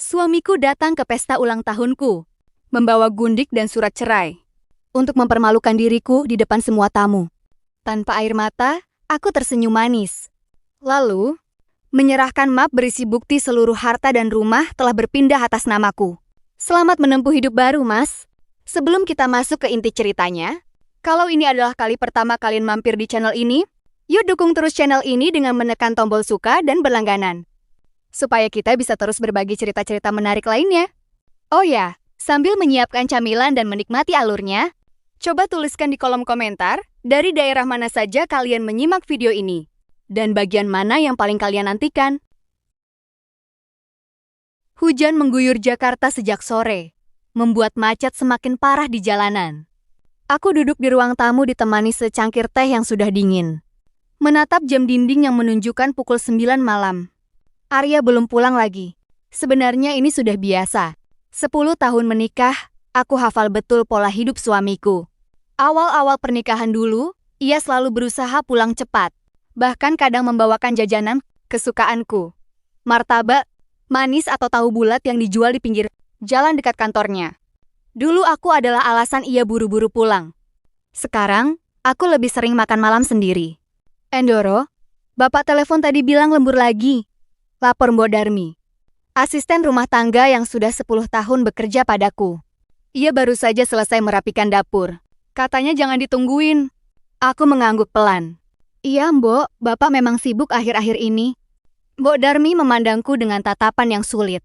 Suamiku datang ke pesta ulang tahunku, membawa gundik dan surat cerai, untuk mempermalukan diriku di depan semua tamu. Tanpa air mata, aku tersenyum manis. Lalu, menyerahkan map berisi bukti seluruh harta dan rumah telah berpindah atas namaku. Selamat menempuh hidup baru, Mas. Sebelum kita masuk ke inti ceritanya, kalau ini adalah kali pertama kalian mampir di channel ini, yuk dukung terus channel ini dengan menekan tombol suka dan berlangganan, supaya kita bisa terus berbagi cerita-cerita menarik lainnya. Oh ya, sambil menyiapkan camilan dan menikmati alurnya, coba tuliskan di kolom komentar dari daerah mana saja kalian menyimak video ini, dan bagian mana yang paling kalian nantikan. Hujan mengguyur Jakarta sejak sore, membuat macet semakin parah di jalanan. Aku duduk di ruang tamu ditemani secangkir teh yang sudah dingin, menatap jam dinding yang menunjukkan pukul 9 malam. Arya belum pulang lagi. Sebenarnya ini sudah biasa. 10 tahun menikah, aku hafal betul pola hidup suamiku. Awal-awal pernikahan dulu, ia selalu berusaha pulang cepat. Bahkan kadang membawakan jajanan kesukaanku. Martabak, manis atau tahu bulat yang dijual di pinggir jalan dekat kantornya. Dulu aku adalah alasan ia buru-buru pulang. Sekarang, aku lebih sering makan malam sendiri. Endoro, bapak telepon tadi bilang lembur lagi. Lapor Mbok Darmi, asisten rumah tangga yang sudah 10 tahun bekerja padaku. Ia baru saja selesai merapikan dapur. Katanya jangan ditungguin. Aku mengangguk pelan. Iya, Mbok, bapak memang sibuk akhir-akhir ini. Mbok Darmi memandangku dengan tatapan yang sulit.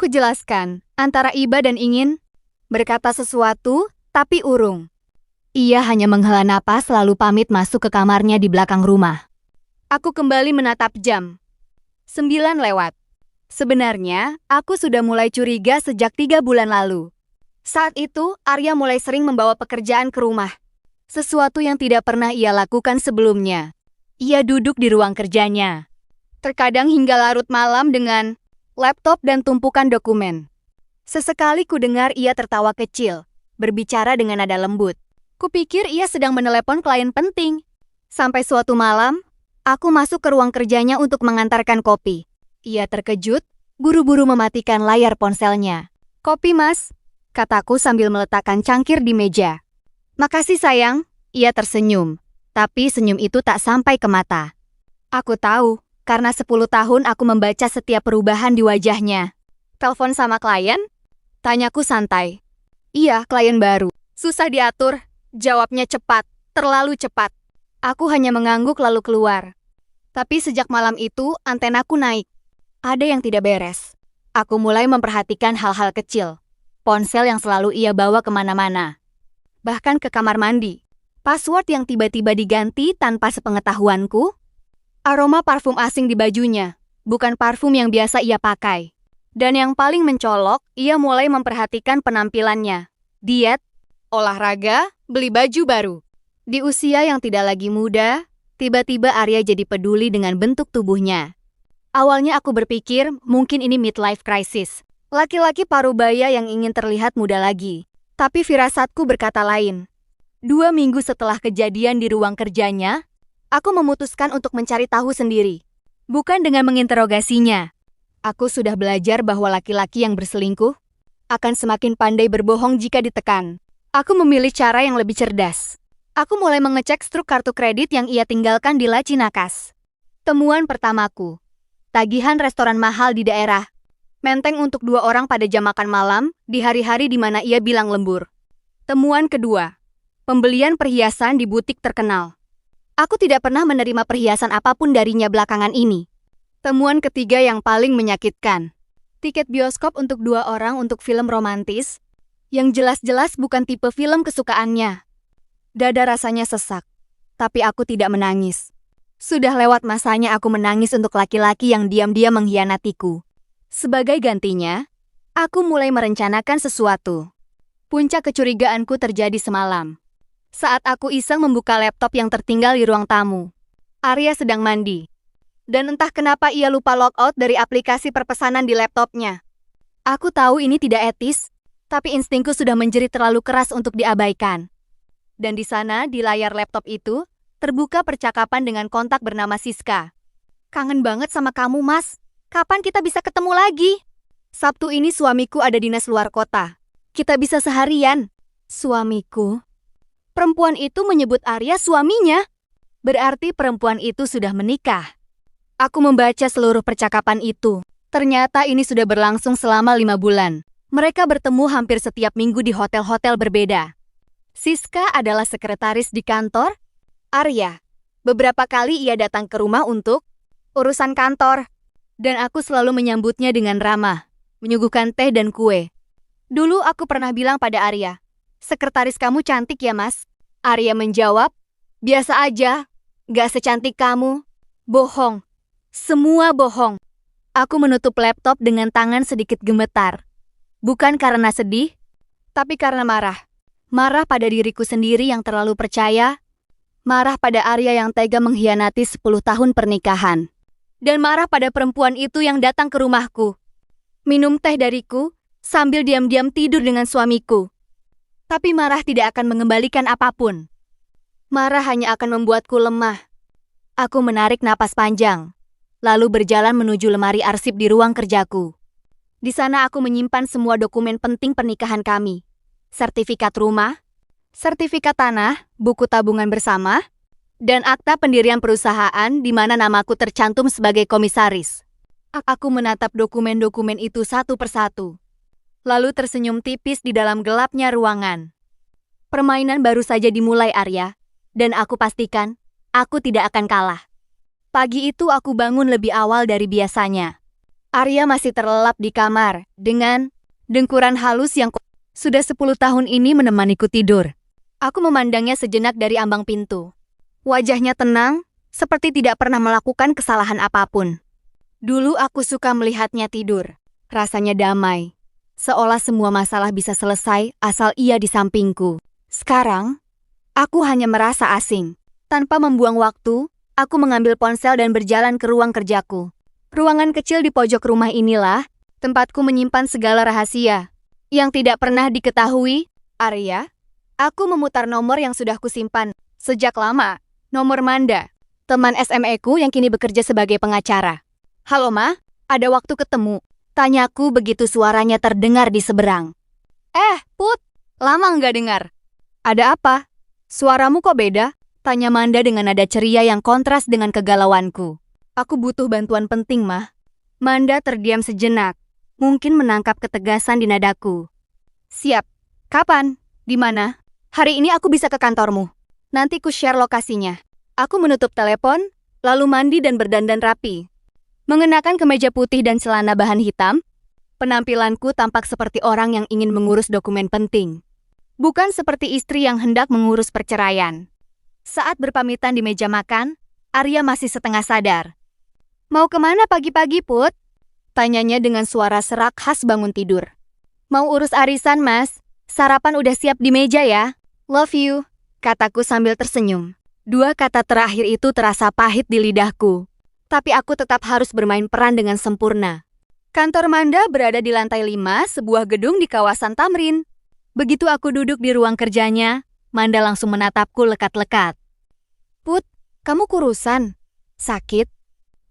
Kujelaskan, antara iba dan ingin berkata sesuatu, tapi urung. Ia hanya menghela napas lalu pamit masuk ke kamarnya di belakang rumah. Aku kembali menatap jam. 9 lewat. Sebenarnya, aku sudah mulai curiga sejak 3 bulan lalu. Saat itu, Arya mulai sering membawa pekerjaan ke rumah. Sesuatu yang tidak pernah ia lakukan sebelumnya. Ia duduk di ruang kerjanya, terkadang hingga larut malam dengan laptop dan tumpukan dokumen. Sesekali ku dengar ia tertawa kecil, berbicara dengan nada lembut. Kupikir ia sedang menelepon klien penting. Sampai suatu malam, aku masuk ke ruang kerjanya untuk mengantarkan kopi. Ia terkejut, buru-buru mematikan layar ponselnya. Kopi, Mas, kataku sambil meletakkan cangkir di meja. Makasih sayang, ia tersenyum. Tapi senyum itu tak sampai ke mata. Aku tahu, karena 10 tahun aku membaca setiap perubahan di wajahnya. Telepon sama klien? Tanyaku santai. Iya, klien baru. Susah diatur, jawabnya cepat, terlalu cepat. Aku hanya mengangguk lalu keluar. Tapi sejak malam itu, antenaku naik. Ada yang tidak beres. Aku mulai memperhatikan hal-hal kecil. Ponsel yang selalu ia bawa kemana-mana. Bahkan ke kamar mandi. Password yang tiba-tiba diganti tanpa sepengetahuanku. Aroma parfum asing di bajunya, bukan parfum yang biasa ia pakai. Dan yang paling mencolok, ia mulai memperhatikan penampilannya. Diet, olahraga, beli baju baru. Di usia yang tidak lagi muda, tiba-tiba Arya jadi peduli dengan bentuk tubuhnya. Awalnya aku berpikir mungkin ini midlife crisis. Laki-laki parubaya yang ingin terlihat muda lagi. Tapi firasatku berkata lain. 2 minggu setelah kejadian di ruang kerjanya, aku memutuskan untuk mencari tahu sendiri. Bukan dengan menginterogasinya. Aku sudah belajar bahwa laki-laki yang berselingkuh akan semakin pandai berbohong jika ditekan. Aku memilih cara yang lebih cerdas. Aku mulai mengecek struk kartu kredit yang ia tinggalkan di laci nakas. Temuan pertamaku. Tagihan restoran mahal di daerah. Menteng untuk 2 orang pada jam makan malam di hari-hari di mana ia bilang lembur. Temuan kedua. Pembelian perhiasan di butik terkenal. Aku tidak pernah menerima perhiasan apapun darinya belakangan ini. Temuan ketiga yang paling menyakitkan. Tiket bioskop untuk 2 orang untuk film romantis, yang jelas-jelas bukan tipe film kesukaannya. Dada rasanya sesak, tapi aku tidak menangis. Sudah lewat masanya aku menangis untuk laki-laki yang diam-diam mengkhianatiku. Sebagai gantinya, aku mulai merencanakan sesuatu. Puncak kecurigaanku terjadi semalam. Saat aku iseng membuka laptop yang tertinggal di ruang tamu. Arya sedang mandi. Dan entah kenapa ia lupa logout dari aplikasi perpesanan di laptopnya. Aku tahu ini tidak etis, tapi instingku sudah menjerit terlalu keras untuk diabaikan. Dan di sana, di layar laptop itu, terbuka percakapan dengan kontak bernama Siska. Kangen banget sama kamu, Mas. Kapan kita bisa ketemu lagi? Sabtu ini suamiku ada dinas luar kota. Kita bisa seharian. Suamiku? Perempuan itu menyebut Arya suaminya. Berarti perempuan itu sudah menikah. Aku membaca seluruh percakapan itu. Ternyata ini sudah berlangsung selama 5 bulan. Mereka bertemu hampir setiap minggu di hotel-hotel berbeda. Siska adalah sekretaris di kantor Arya. Beberapa kali ia datang ke rumah untuk urusan kantor. Dan aku selalu menyambutnya dengan ramah, menyuguhkan teh dan kue. Dulu aku pernah bilang pada Arya, "Sekretaris kamu cantik ya, Mas?" Arya menjawab, "Biasa aja, gak secantik kamu." Bohong. Semua bohong. Aku menutup laptop dengan tangan sedikit gemetar. Bukan karena sedih, tapi karena marah. Marah pada diriku sendiri yang terlalu percaya. Marah pada Arya yang tega mengkhianati 10 tahun pernikahan. Dan marah pada perempuan itu yang datang ke rumahku. Minum teh dariku, sambil diam-diam tidur dengan suamiku. Tapi marah tidak akan mengembalikan apapun. Marah hanya akan membuatku lemah. Aku menarik napas panjang, lalu berjalan menuju lemari arsip di ruang kerjaku. Di sana aku menyimpan semua dokumen penting pernikahan kami. Sertifikat rumah, sertifikat tanah, buku tabungan bersama, dan akta pendirian perusahaan di mana namaku tercantum sebagai komisaris. Aku menatap dokumen-dokumen itu satu persatu. Lalu tersenyum tipis di dalam gelapnya ruangan. Permainan baru saja dimulai, Arya, dan aku pastikan aku tidak akan kalah. Pagi itu aku bangun lebih awal dari biasanya. Arya masih terlelap di kamar dengan dengkuran halus yang sudah 10 tahun ini menemaniku tidur. Aku memandangnya sejenak dari ambang pintu. Wajahnya tenang, seperti tidak pernah melakukan kesalahan apapun. Dulu aku suka melihatnya tidur. Rasanya damai. Seolah semua masalah bisa selesai asal ia di sampingku. Sekarang, aku hanya merasa asing. Tanpa membuang waktu, aku mengambil ponsel dan berjalan ke ruang kerjaku. Ruangan kecil di pojok rumah inilah tempatku menyimpan segala rahasia yang tidak pernah diketahui. Arya, aku memutar nomor yang sudah kusimpan sejak lama. Nomor Manda, teman SME-ku yang kini bekerja sebagai pengacara. "Halo, Ma, ada waktu ketemu?" Tanyaku begitu suaranya terdengar di seberang. Put, lama nggak dengar. "Ada apa? Suaramu kok beda?" Tanya Manda dengan nada ceria yang kontras dengan kegalauanku. "Aku butuh bantuan penting, Ma." Manda terdiam sejenak, mungkin menangkap ketegasan di nadaku. "Siap. Kapan? Di mana?" "Hari ini aku bisa ke kantormu. Nanti ku share lokasinya." Aku menutup telepon, lalu mandi dan berdandan rapi. Mengenakan kemeja putih dan celana bahan hitam, penampilanku tampak seperti orang yang ingin mengurus dokumen penting. Bukan seperti istri yang hendak mengurus perceraian. Saat berpamitan di meja makan, Arya masih setengah sadar. "Mau kemana pagi-pagi, Put?" Tanyanya dengan suara serak khas bangun tidur. "Mau urus arisan, Mas. Sarapan udah siap di meja ya." "Love you," kataku sambil tersenyum. Dua kata terakhir itu terasa pahit di lidahku. Tapi aku tetap harus bermain peran dengan sempurna. Kantor Manda berada di lantai 5 sebuah gedung di kawasan Tamrin. Begitu aku duduk di ruang kerjanya, Manda langsung menatapku lekat-lekat. "Put, kamu kurusan? Sakit?"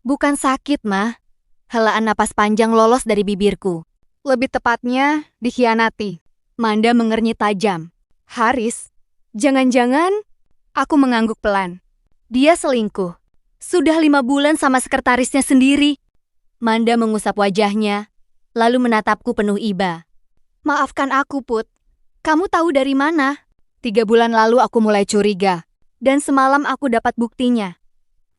"Bukan sakit, Ma." Helaan napas panjang lolos dari bibirku. "Lebih tepatnya, dikhianati." Manda mengernyit tajam. "Haris, jangan-jangan..." Aku mengangguk pelan. "Dia selingkuh. Sudah 5 bulan sama sekretarisnya sendiri." Manda mengusap wajahnya, lalu menatapku penuh iba. "Maafkan aku, Put. Kamu tahu dari mana?" 3 bulan lalu aku mulai curiga, dan semalam aku dapat buktinya.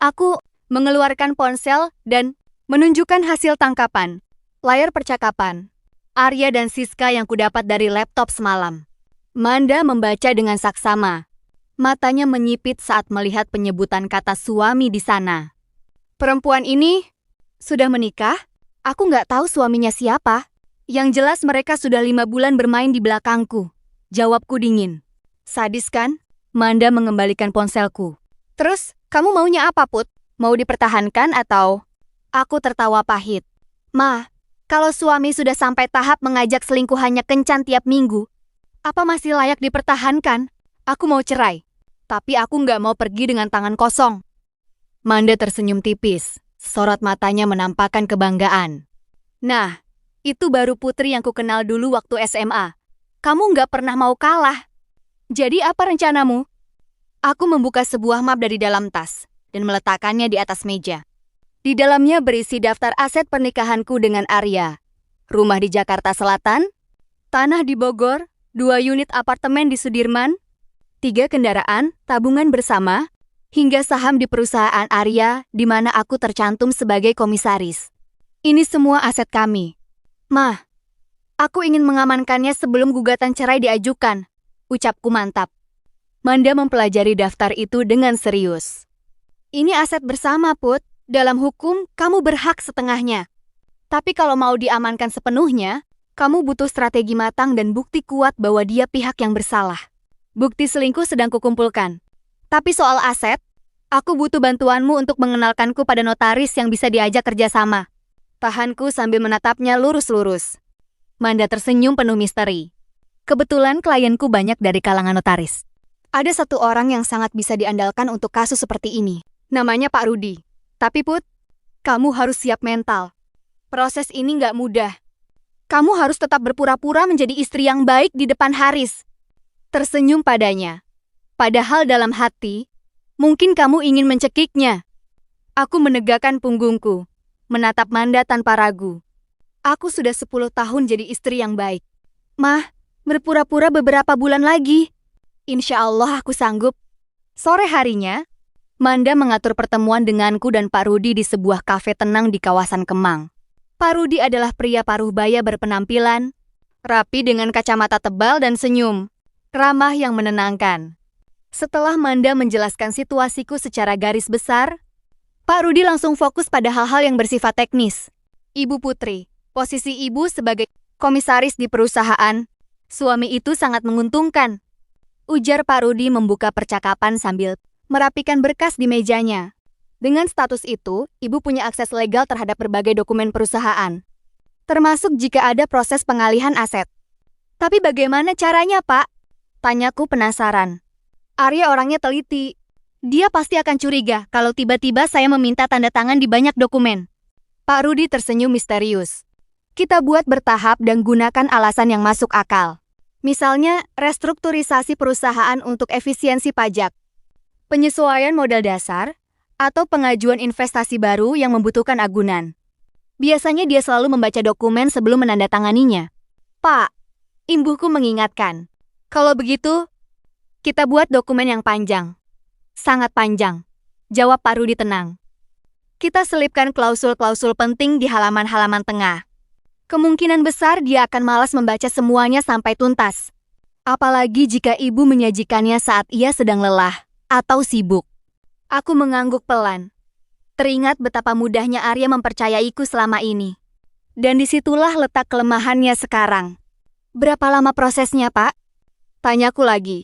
Aku mengeluarkan ponsel dan menunjukkan hasil tangkapan. Layar percakapan Arya dan Siska yang kudapat dari laptop semalam. Manda membaca dengan saksama. Matanya menyipit saat melihat penyebutan kata suami di sana. "Perempuan ini sudah menikah? Aku nggak tahu suaminya siapa. Yang jelas mereka sudah 5 bulan bermain di belakangku." Jawabku dingin. "Sadis kan?" Manda mengembalikan ponselku. "Terus, kamu maunya apa, Put? Mau dipertahankan atau..." Aku tertawa pahit. "Ma, kalau suami sudah sampai tahap mengajak selingkuhannya kencan tiap minggu, apa masih layak dipertahankan? Aku mau cerai, tapi aku nggak mau pergi dengan tangan kosong." Manda tersenyum tipis, sorot matanya menampakkan kebanggaan. "Nah, Itu baru Putri yang kukenal dulu waktu SMA. Kamu nggak pernah mau kalah. Jadi apa rencanamu? Aku membuka sebuah map dari dalam tas dan meletakkannya di atas meja. Di dalamnya berisi daftar aset pernikahanku dengan Arya. Rumah di Jakarta Selatan, tanah di Bogor, 2 unit apartemen di Sudirman, 3 kendaraan, tabungan bersama, hingga saham di perusahaan Arya di mana aku tercantum sebagai komisaris. Ini semua aset kami. Mah, aku ingin mengamankannya sebelum gugatan cerai diajukan, ucapku mantap. Manda mempelajari daftar itu dengan serius. Ini aset bersama, Put. Dalam hukum, kamu berhak setengahnya. Tapi kalau mau diamankan sepenuhnya, kamu butuh strategi matang dan bukti kuat bahwa dia pihak yang bersalah. Bukti selingkuh sedang kukumpulkan. Tapi soal aset, aku butuh bantuanmu untuk mengenalkanku pada notaris yang bisa diajak kerjasama. Tahanku sambil menatapnya lurus-lurus. Manda tersenyum penuh misteri. Kebetulan klienku banyak dari kalangan notaris. Ada satu orang yang sangat bisa diandalkan untuk kasus seperti ini. Namanya Pak Rudi. Tapi Put, kamu harus siap mental. Proses ini nggak mudah. Kamu harus tetap berpura-pura menjadi istri yang baik di depan Haris. Tersenyum padanya. Padahal dalam hati, mungkin kamu ingin mencekiknya. Aku menegakkan punggungku, menatap Manda tanpa ragu. Aku sudah 10 tahun jadi istri yang baik. Mah, berpura-pura beberapa bulan lagi. Insya Allah aku sanggup. Sore harinya, Manda mengatur pertemuan denganku dan Pak Rudi di sebuah kafe tenang di kawasan Kemang. Pak Rudi adalah pria paruh baya berpenampilan, rapi dengan kacamata tebal dan senyum, ramah yang menenangkan. Setelah Manda menjelaskan situasiku secara garis besar, Pak Rudi langsung fokus pada hal-hal yang bersifat teknis. Ibu Putri, posisi ibu sebagai komisaris di perusahaan, suami itu sangat menguntungkan. Ujar Pak Rudi membuka percakapan sambil merapikan berkas di mejanya. Dengan status itu, ibu punya akses legal terhadap berbagai dokumen perusahaan, termasuk jika ada proses pengalihan aset. Tapi bagaimana caranya, Pak? Tanyaku penasaran. Arya orangnya teliti. Dia pasti akan curiga kalau tiba-tiba saya meminta tanda tangan di banyak dokumen. Pak Rudi tersenyum misterius. Kita buat bertahap dan gunakan alasan yang masuk akal. Misalnya, restrukturisasi perusahaan untuk efisiensi pajak, penyesuaian modal dasar, atau pengajuan investasi baru yang membutuhkan agunan. Biasanya dia selalu membaca dokumen sebelum menandatanganinya. Pak, imbuhku mengingatkan. Kalau begitu, kita buat dokumen yang panjang. Sangat panjang, jawab Pak Rudi tenang. Kita selipkan klausul-klausul penting di halaman-halaman tengah. Kemungkinan besar dia akan malas membaca semuanya sampai tuntas. Apalagi jika ibu menyajikannya saat ia sedang lelah atau sibuk. Aku mengangguk pelan. Teringat betapa mudahnya Arya mempercayaiku selama ini. Dan disitulah letak kelemahannya sekarang. Berapa lama prosesnya, Pak? Tanyaku lagi.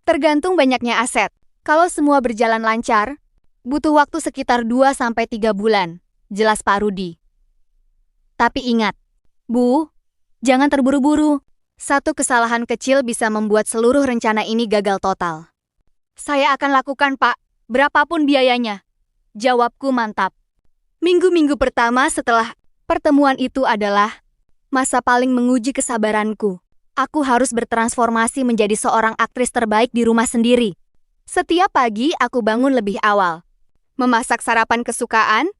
Tergantung banyaknya aset. Kalau semua berjalan lancar, butuh waktu sekitar 2-3 bulan, jelas Pak Rudi. Tapi ingat, Bu, jangan terburu-buru. Satu kesalahan kecil bisa membuat seluruh rencana ini gagal total. Saya akan lakukan, Pak, berapapun biayanya. Jawabku mantap. Minggu-minggu pertama setelah pertemuan itu adalah masa paling menguji kesabaranku. Aku harus bertransformasi menjadi seorang aktris terbaik di rumah sendiri. Setiap pagi aku bangun lebih awal. Memasak sarapan kesukaan,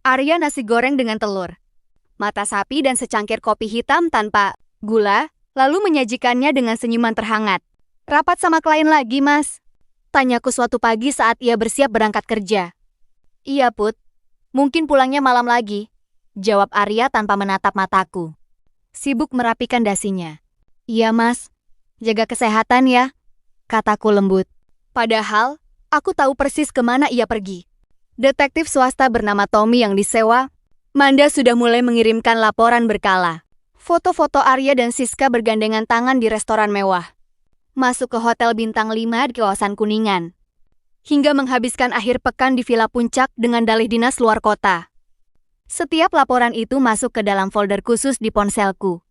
Arya nasi goreng dengan telur, mata sapi dan secangkir kopi hitam tanpa gula, lalu menyajikannya dengan senyuman terhangat. Rapat sama klien lagi, Mas? Tanyaku suatu pagi saat ia bersiap berangkat kerja. Iya, Put. Mungkin pulangnya malam lagi, jawab Arya tanpa menatap mataku. Sibuk merapikan dasinya. Iya, Mas. Jaga kesehatan ya, kataku lembut. Padahal, aku tahu persis kemana ia pergi. Detektif swasta bernama Tommy yang disewa, Manda sudah mulai mengirimkan laporan berkala. Foto-foto Arya dan Siska bergandengan tangan di restoran mewah. Masuk ke hotel bintang 5 di kawasan Kuningan. Hingga menghabiskan akhir pekan di Villa Puncak dengan dalih dinas luar kota. Setiap laporan itu masuk ke dalam folder khusus di ponselku.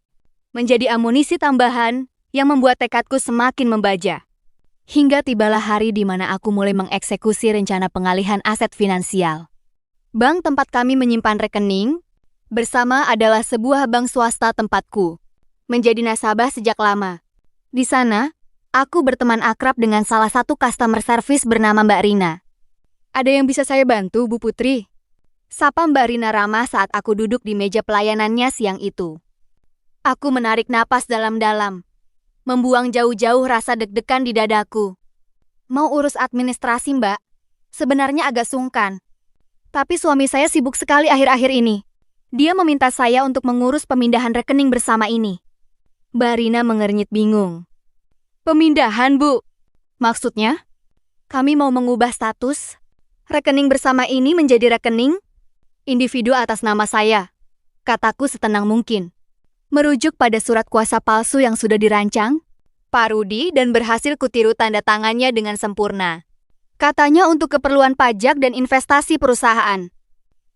Menjadi amunisi tambahan yang membuat tekadku semakin membaja. Hingga tibalah hari di mana aku mulai mengeksekusi rencana pengalihan aset finansial. Bank tempat kami menyimpan rekening Bersama adalah sebuah bank swasta tempatku menjadi nasabah sejak lama. Di sana, aku berteman akrab dengan salah satu customer service bernama Mbak Rina. Ada yang bisa saya bantu, Bu Putri? Sapa Mbak Rina ramah saat aku duduk di meja pelayanannya siang itu. Aku menarik napas dalam-dalam, membuang jauh-jauh rasa deg-degan di dadaku. Mau urus administrasi, Mbak? Sebenarnya agak sungkan. Tapi suami saya sibuk sekali akhir-akhir ini. Dia meminta saya untuk mengurus pemindahan rekening bersama ini. Mbak Rina mengernyit bingung. Pemindahan, Bu? Maksudnya? Kami mau mengubah status rekening bersama ini menjadi rekening individu atas nama saya, kataku setenang mungkin. Merujuk pada surat kuasa palsu yang sudah dirancang, Pak Rudi, dan berhasil kutiru tanda tangannya dengan sempurna. Katanya untuk keperluan pajak dan investasi perusahaan.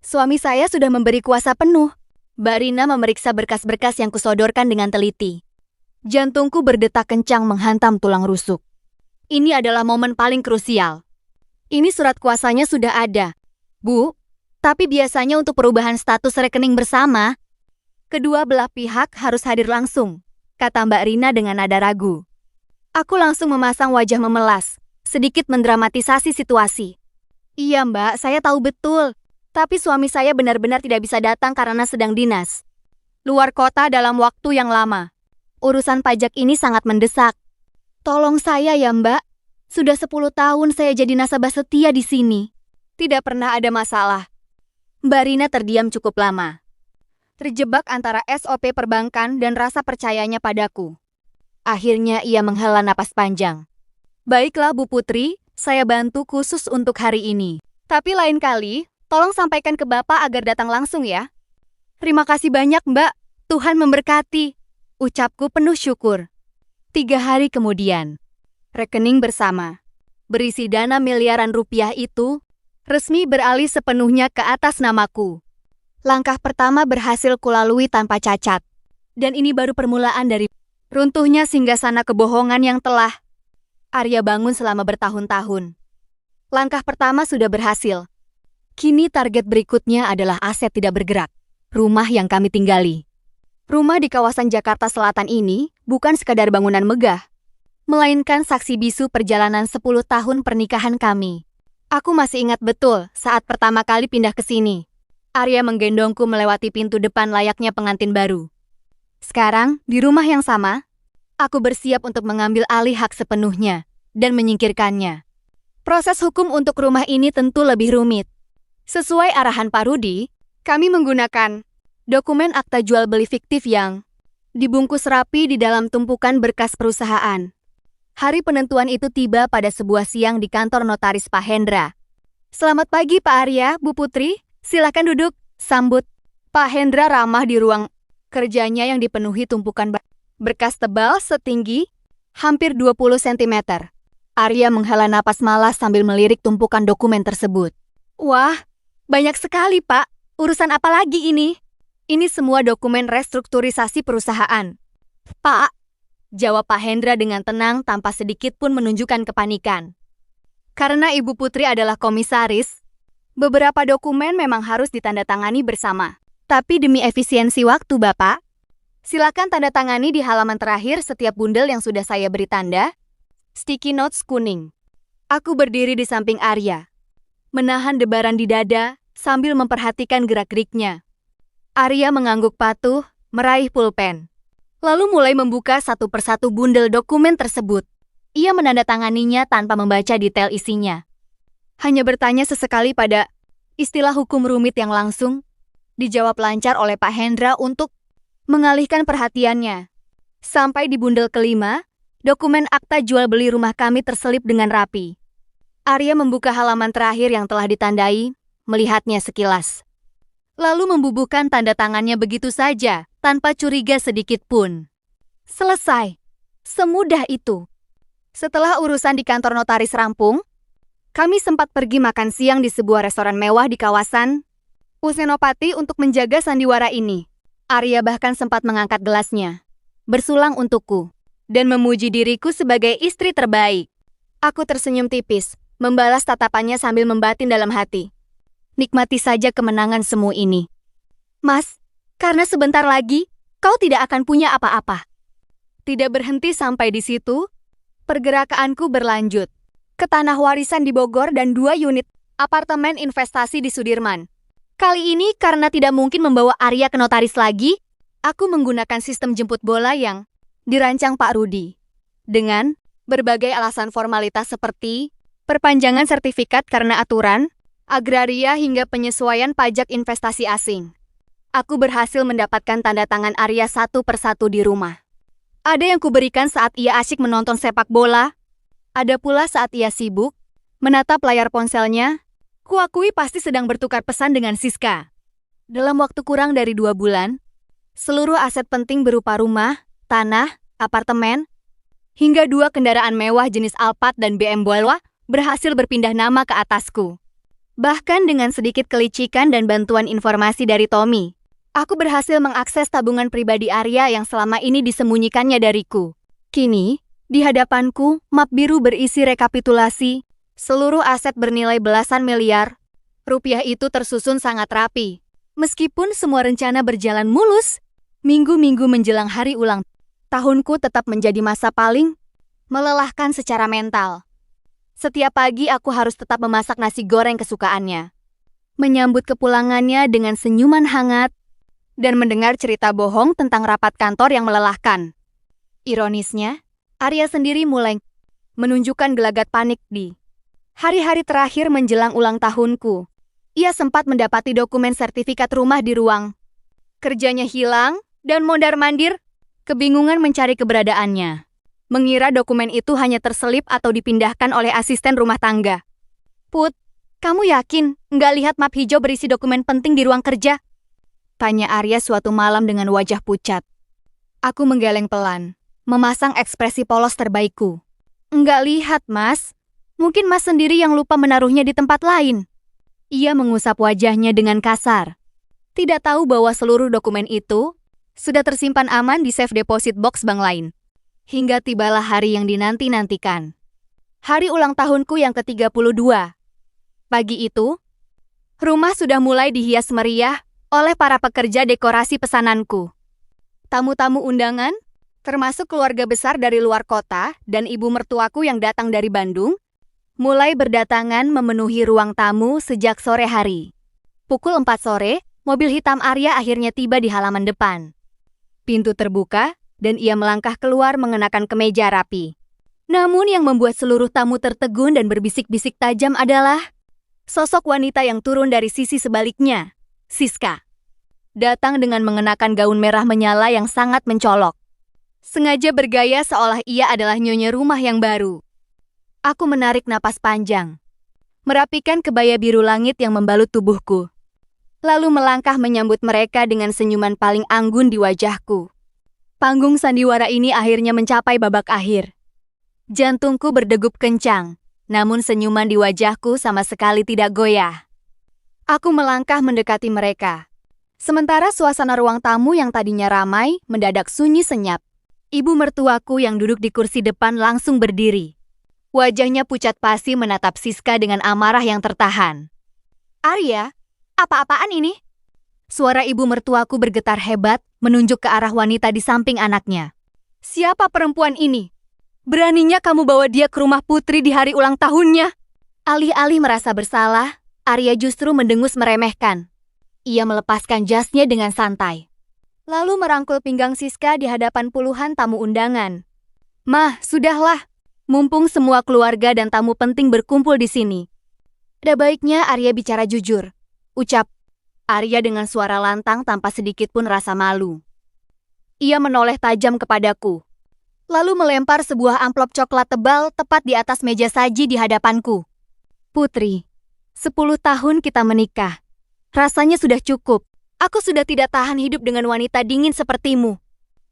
Suami saya sudah memberi kuasa penuh. Mbak Rina memeriksa berkas-berkas yang kusodorkan dengan teliti. Jantungku berdetak kencang menghantam tulang rusuk. Ini adalah momen paling krusial. Ini surat kuasanya sudah ada, Bu, tapi biasanya untuk perubahan status rekening bersama, kedua belah pihak harus hadir langsung, kata Mbak Rina dengan nada ragu. Aku langsung memasang wajah memelas, sedikit mendramatisasi situasi. Iya Mbak, saya tahu betul. Tapi suami saya benar-benar tidak bisa datang karena sedang dinas luar kota dalam waktu yang lama. Urusan pajak ini sangat mendesak. Tolong saya ya Mbak. Sudah 10 tahun saya jadi nasabah setia di sini. Tidak pernah ada masalah. Mbak Rina terdiam cukup lama. Terjebak antara SOP perbankan dan rasa percayanya padaku. Akhirnya ia menghela napas panjang. Baiklah Bu Putri, saya bantu khusus untuk hari ini. Tapi lain kali, tolong sampaikan ke Bapak agar datang langsung ya. Terima kasih banyak Mbak, Tuhan memberkati. Ucapku penuh syukur. 3 hari kemudian, rekening bersama, berisi dana miliaran rupiah itu, resmi beralih sepenuhnya ke atas namaku. Langkah pertama berhasil kulalui tanpa cacat. Dan ini baru permulaan dari runtuhnya singgasana kebohongan yang telah Arya bangun selama bertahun-tahun. Langkah pertama sudah berhasil. Kini target berikutnya adalah aset tidak bergerak, rumah yang kami tinggali. Rumah di kawasan Jakarta Selatan ini bukan sekadar bangunan megah, melainkan saksi bisu perjalanan 10 tahun pernikahan kami. Aku masih ingat betul saat pertama kali pindah ke sini. Arya menggendongku melewati pintu depan layaknya pengantin baru. Sekarang, di rumah yang sama, aku bersiap untuk mengambil alih hak sepenuhnya dan menyingkirkannya. Proses hukum untuk rumah ini tentu lebih rumit. Sesuai arahan Pak Rudi, kami menggunakan dokumen akta jual beli fiktif yang dibungkus rapi di dalam tumpukan berkas perusahaan. Hari penentuan itu tiba pada sebuah siang di kantor notaris Pak Hendra. Selamat pagi Pak Arya, Bu Putri. Silakan duduk, sambut. Pak Hendra ramah di ruang kerjanya yang dipenuhi tumpukan berkas tebal setinggi hampir 20 cm. Arya menghela napas malas sambil melirik tumpukan dokumen tersebut. Wah, banyak sekali Pak. Urusan apa lagi ini? Ini semua dokumen restrukturisasi perusahaan. Pak, jawab Pak Hendra dengan tenang tanpa sedikit pun menunjukkan kepanikan. Karena Ibu Putri adalah komisaris, beberapa dokumen memang harus ditandatangani bersama. Tapi demi efisiensi waktu, Bapak, silakan tanda tangani di halaman terakhir setiap bundel yang sudah saya beri tanda, sticky notes kuning. Aku berdiri di samping Arya, menahan debaran di dada sambil memperhatikan gerak-geriknya. Arya mengangguk patuh, meraih pulpen, lalu mulai membuka satu persatu bundel dokumen tersebut. Ia menandatanganinya tanpa membaca detail isinya. Hanya bertanya sesekali pada istilah hukum rumit yang langsung dijawab lancar oleh Pak Hendra untuk mengalihkan perhatiannya. Sampai di bundel kelima, dokumen akta jual beli rumah kami terselip dengan rapi. Arya membuka halaman terakhir yang telah ditandai, melihatnya sekilas. Lalu membubuhkan tanda tangannya begitu saja, tanpa curiga sedikit pun. Selesai. Semudah itu. Setelah urusan di kantor notaris rampung, kami sempat pergi makan siang di sebuah restoran mewah di kawasan Senopati untuk menjaga sandiwara ini. Arya bahkan sempat mengangkat gelasnya, bersulang untukku, dan memuji diriku sebagai istri terbaik. Aku tersenyum tipis, membalas tatapannya sambil membatin dalam hati. Nikmati saja kemenangan semu ini. Mas, Karena sebentar lagi, kau tidak akan punya apa-apa. Tidak berhenti sampai di situ, pergerakanku berlanjut ke tanah warisan di Bogor dan 2 unit apartemen investasi di Sudirman. Kali ini karena tidak mungkin membawa Arya ke notaris lagi, aku menggunakan sistem jemput bola yang dirancang Pak Rudi. Dengan berbagai alasan formalitas seperti perpanjangan sertifikat karena aturan, agraria hingga penyesuaian pajak investasi asing. Aku berhasil mendapatkan tanda tangan Arya satu persatu di rumah. Ada yang kuberikan saat ia asyik menonton sepak bola, ada pula saat ia sibuk menatap layar ponselnya. Kuakui pasti sedang bertukar pesan dengan Siska. Dalam waktu kurang dari 2 bulan, seluruh aset penting berupa rumah, tanah, apartemen, hingga 2 kendaraan mewah jenis Alphard dan BMW berhasil berpindah nama ke atasku. Bahkan dengan sedikit kelicikan dan bantuan informasi dari Tommy, aku berhasil mengakses tabungan pribadi Arya yang selama ini disembunyikannya dariku. Kini, di hadapanku, map biru berisi rekapitulasi. Seluruh aset bernilai belasan miliar rupiah itu tersusun sangat rapi. Meskipun semua rencana berjalan mulus, minggu-minggu menjelang hari ulang tahunku tetap menjadi masa paling melelahkan secara mental. Setiap pagi aku harus tetap memasak nasi goreng kesukaannya, menyambut kepulangannya dengan senyuman hangat, dan mendengar cerita bohong tentang rapat kantor yang melelahkan. Ironisnya, Arya sendiri mulai menunjukkan gelagat panik di hari-hari terakhir menjelang ulang tahunku. Ia sempat mendapati dokumen sertifikat rumah di ruang kerjanya hilang, dan mondar-mandir kebingungan mencari keberadaannya. Mengira dokumen itu hanya terselip atau dipindahkan oleh asisten rumah tangga. Put, kamu yakin nggak lihat map hijau berisi dokumen penting di ruang kerja? Tanya Arya suatu malam dengan wajah pucat. Aku menggeleng pelan, memasang ekspresi polos terbaikku. Nggak lihat, Mas. Mungkin Mas sendiri yang lupa menaruhnya di tempat lain. Ia mengusap wajahnya dengan kasar. Tidak tahu bahwa seluruh dokumen itu sudah tersimpan aman di safe deposit box bank lain. Hingga tibalah hari yang dinanti-nantikan. Hari ulang tahunku yang ke-32. Pagi itu, rumah sudah mulai dihias meriah oleh para pekerja dekorasi pesananku. Tamu-tamu undangan, termasuk keluarga besar dari luar kota dan ibu mertuaku yang datang dari Bandung, mulai berdatangan memenuhi ruang tamu sejak sore hari. Pukul 4 sore, mobil hitam Arya akhirnya tiba di halaman depan. Pintu terbuka, dan ia melangkah keluar mengenakan kemeja rapi. Namun yang membuat seluruh tamu tertegun dan berbisik-bisik tajam adalah sosok wanita yang turun dari sisi sebaliknya, Siska. Datang dengan mengenakan gaun merah menyala yang sangat mencolok. Sengaja bergaya seolah ia adalah nyonya rumah yang baru. Aku menarik napas panjang, merapikan kebaya biru langit yang membalut tubuhku. Lalu melangkah menyambut mereka dengan senyuman paling anggun di wajahku. Panggung sandiwara ini akhirnya mencapai babak akhir. Jantungku berdegup kencang, namun senyuman di wajahku sama sekali tidak goyah. Aku melangkah mendekati mereka. Sementara suasana ruang tamu yang tadinya ramai mendadak sunyi senyap. Ibu mertuaku yang duduk di kursi depan langsung berdiri. Wajahnya pucat pasi menatap Siska dengan amarah yang tertahan. Arya, apa-apaan ini? Suara ibu mertuaku bergetar hebat, menunjuk ke arah wanita di samping anaknya. Siapa perempuan ini? Beraninya kamu bawa dia ke rumah Putri di hari ulang tahunnya? Alih-alih merasa bersalah, Arya justru mendengus meremehkan. Ia melepaskan jasnya dengan santai. Lalu merangkul pinggang Siska di hadapan puluhan tamu undangan. Mah, sudahlah. Mumpung semua keluarga dan tamu penting berkumpul di sini. Ada baiknya Arya bicara jujur. Ucap Arya dengan suara lantang tanpa sedikit pun rasa malu. Ia menoleh tajam kepadaku. Lalu melempar sebuah amplop coklat tebal tepat di atas meja saji di hadapanku. Putri, 10 tahun kita menikah. Rasanya sudah cukup. Aku sudah tidak tahan hidup dengan wanita dingin sepertimu.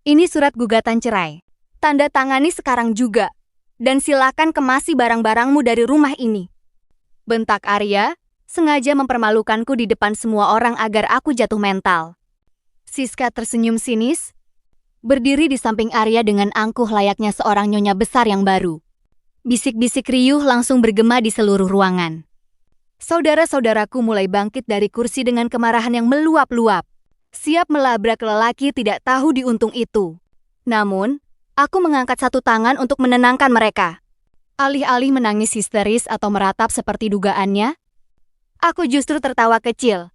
Ini surat gugatan cerai. Tanda tangani sekarang juga. Dan silakan kemasi barang-barangmu dari rumah ini. Bentak Arya, sengaja mempermalukanku di depan semua orang agar aku jatuh mental. Siska tersenyum sinis, berdiri di samping Arya dengan angkuh layaknya seorang nyonya besar yang baru. Bisik-bisik riuh langsung bergema di seluruh ruangan. Saudara-saudaraku mulai bangkit dari kursi dengan kemarahan yang meluap-luap. siap melabrak lelaki tidak tahu diuntung itu. Namun, aku mengangkat satu tangan untuk menenangkan mereka. Alih-alih menangis histeris atau meratap seperti dugaannya, aku justru tertawa kecil.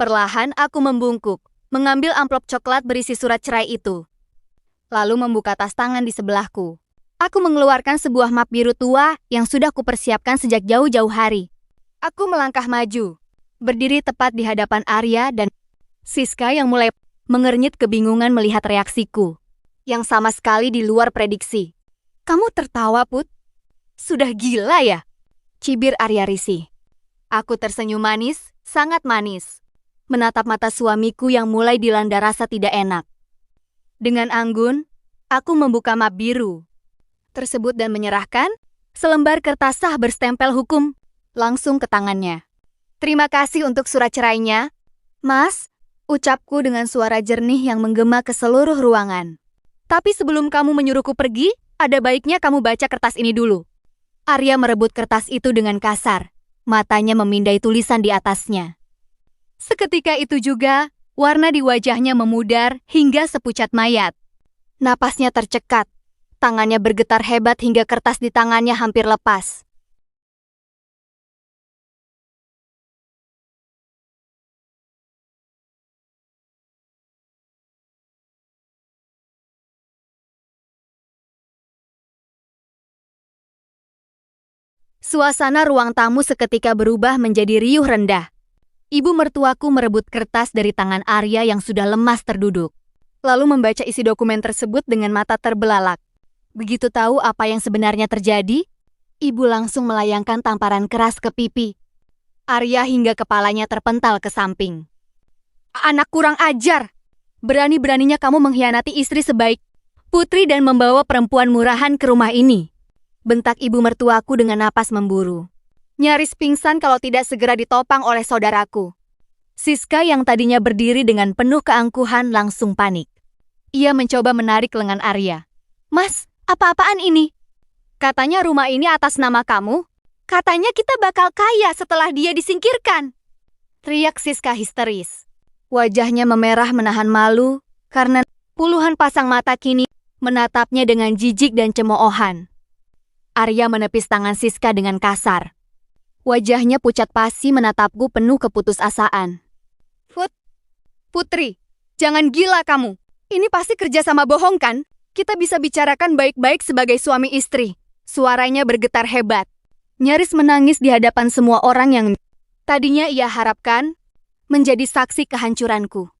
Perlahan aku membungkuk, mengambil amplop coklat berisi surat cerai itu. Lalu membuka tas tangan di sebelahku. Aku mengeluarkan sebuah map biru tua yang sudah kupersiapkan sejak jauh-jauh hari. Aku melangkah maju, berdiri tepat di hadapan Arya dan Siska yang mulai mengernyit kebingungan melihat reaksiku, yang sama sekali di luar prediksi. "Kamu tertawa, Put? Sudah gila ya?" cibir Arya risih. Aku tersenyum manis, sangat manis, menatap mata suamiku yang mulai dilanda rasa tidak enak. Dengan anggun, aku membuka map biru tersebut dan menyerahkan selembar kertas sah berstempel hukum langsung ke tangannya. "Terima kasih untuk surat cerainya, Mas," ucapku dengan suara jernih yang menggema ke seluruh ruangan. "Tapi sebelum kamu menyuruhku pergi, ada baiknya kamu baca kertas ini dulu." Arya merebut kertas itu dengan kasar, matanya memindai tulisan di atasnya. Seketika itu juga, warna di wajahnya memudar hingga sepucat mayat. Napasnya tercekat, tangannya bergetar hebat hingga kertas di tangannya hampir lepas. Suasana ruang tamu seketika berubah menjadi riuh rendah. Ibu mertuaku merebut kertas dari tangan Arya yang sudah lemas terduduk, lalu membaca isi dokumen tersebut dengan mata terbelalak. Begitu tahu apa yang sebenarnya terjadi, ibu langsung melayangkan tamparan keras ke pipi Arya hingga kepalanya terpental ke samping. "Anak kurang ajar! Berani-beraninya kamu mengkhianati istri sebaik Putri dan membawa perempuan murahan ke rumah ini," bentak ibu mertuaku dengan napas memburu. Nyaris pingsan kalau tidak segera ditopang oleh saudaraku. Siska yang tadinya berdiri dengan penuh keangkuhan langsung panik. Ia mencoba menarik lengan Arya. "Mas, apa-apaan ini? Katanya rumah ini atas nama kamu. Katanya kita bakal kaya setelah dia disingkirkan," teriak Siska histeris. Wajahnya memerah menahan malu karena puluhan pasang mata kini menatapnya dengan jijik dan cemoohan. Arya menepis tangan Siska dengan kasar. Wajahnya pucat pasi menatapku penuh keputusasaan. Putri, jangan gila kamu. Ini pasti kerjasama bohong kan? Kita bisa bicarakan baik-baik sebagai suami istri." Suaranya bergetar hebat, nyaris menangis di hadapan semua orang yang tadinya ia harapkan menjadi saksi kehancuranku.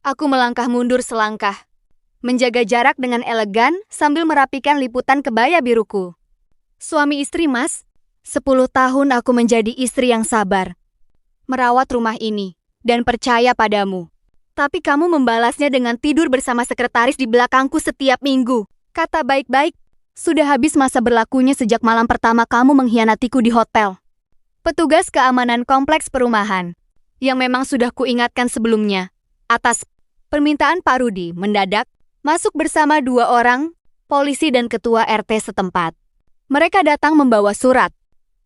Aku melangkah mundur selangkah, menjaga jarak dengan elegan sambil merapikan liputan kebaya biruku. "Suami istri, Mas. 10 tahun aku menjadi istri yang sabar, merawat rumah ini, dan percaya padamu. Tapi kamu membalasnya dengan tidur bersama sekretaris di belakangku setiap minggu. Kata baik-baik, sudah habis masa berlakunya sejak malam pertama kamu mengkhianatiku di hotel." Petugas keamanan kompleks perumahan, yang memang sudah kuingatkan sebelumnya, atas permintaan Pak Rudi, mendadak masuk bersama 2 orang, polisi dan ketua RT setempat. Mereka datang membawa surat,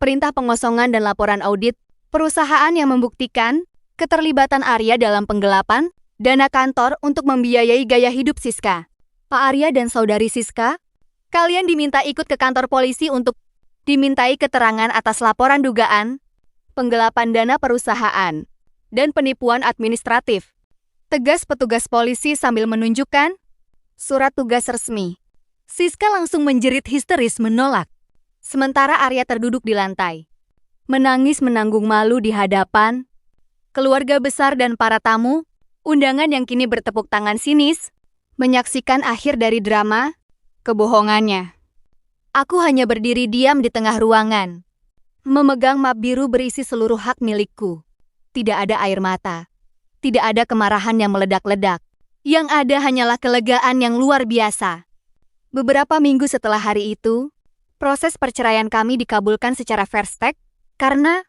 perintah pengosongan dan laporan audit perusahaan yang membuktikan keterlibatan Arya dalam penggelapan dana kantor untuk membiayai gaya hidup Siska. "Pak Arya dan saudari Siska, kalian diminta ikut ke kantor polisi untuk dimintai keterangan atas laporan dugaan penggelapan dana perusahaan dan penipuan administratif," tegas petugas polisi sambil menunjukkan surat tugas resmi. Siska langsung menjerit histeris menolak. Sementara Arya terduduk di lantai, menangis menanggung malu di hadapan keluarga besar dan para tamu undangan yang kini bertepuk tangan sinis menyaksikan akhir dari drama kebohongannya. Aku hanya berdiri diam di tengah ruangan, memegang map biru berisi seluruh hak milikku. Tidak ada air mata, tidak ada kemarahan yang meledak-ledak. Yang ada hanyalah kelegaan yang luar biasa. Beberapa minggu setelah hari itu, proses perceraian kami dikabulkan secara fair stake karena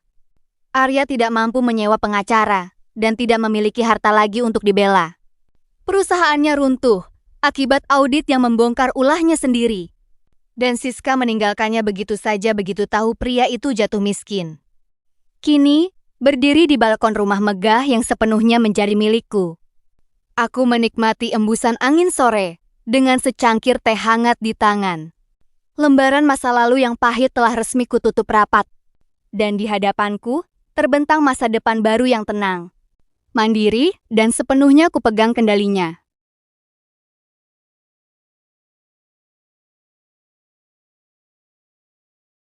Arya tidak mampu menyewa pengacara dan tidak memiliki harta lagi untuk dibela. Perusahaannya runtuh akibat audit yang membongkar ulahnya sendiri. Dan Siska meninggalkannya begitu saja begitu tahu pria itu jatuh miskin. Kini, berdiri di balkon rumah megah yang sepenuhnya menjadi milikku. Aku menikmati embusan angin sore dengan secangkir teh hangat di tangan. Lembaran masa lalu yang pahit telah resmi kututup rapat. Dan di hadapanku, terbentang masa depan baru yang tenang, mandiri, dan sepenuhnya kupegang kendalinya.